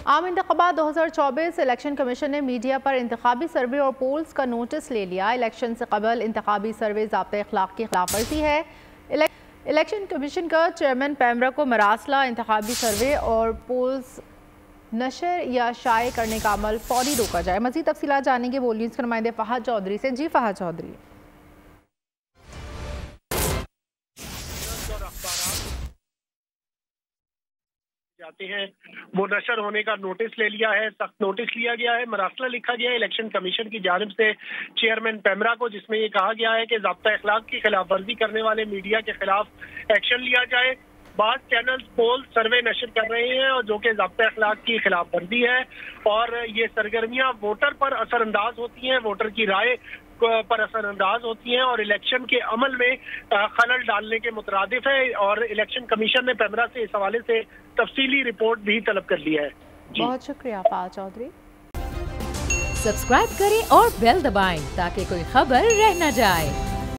आम इंतखाबात 2024 election commission ने मीडिया पर इंतखाबी सर्वे और पोल्स का नोटिस ले लिया। इलेक्शन से कबल इंतखाबी सर्वे ज़ाब्ते अखलाक की खिलाफ वर्जी है। इलेक्शन कमीशन का चेयरमैन पैमरा को मरासला इंतखाबी सर्वे और पोल्स नशर या शाये करने का अमल फौरी रोका जाए। मज़ीद तफसीलात जानेंगे बोल न्यूज़ के नुमाइंदे फहद चौधरी से। जी फहद चौधरी। जाते हैं वो नशर होने का नोटिस ले लिया है, सख्त नोटिस लिया गया है, मरासला लिखा गया है इलेक्शन कमीशन की जानिब से चेयरमैन पैमरा को, जिसमें ये कहा गया है कि ज़ाब्ता अखलाक की खिलाफ वर्जी करने वाले मीडिया के खिलाफ एक्शन लिया जाए। बाद चैनल पोल सर्वे नशर कर रहे हैं और जो कि ज़ाब्ता अखलाक की खिलाफ वर्जी है और ये सरगर्मियां वोटर पर असरअंदाज होती हैं, वोटर की राय पर असरअंदाज होती हैं और इलेक्शन के अमल में खलल डालने के मुतरादिफ है। और इलेक्शन कमीशन ने पैमरा से इस हवाले से तफसीली रिपोर्ट भी तलब कर लिया है। बहुत शुक्रिया फहद चौधरी। सब्सक्राइब करें और बेल दबाएं ताकि कोई खबर रह न जाए।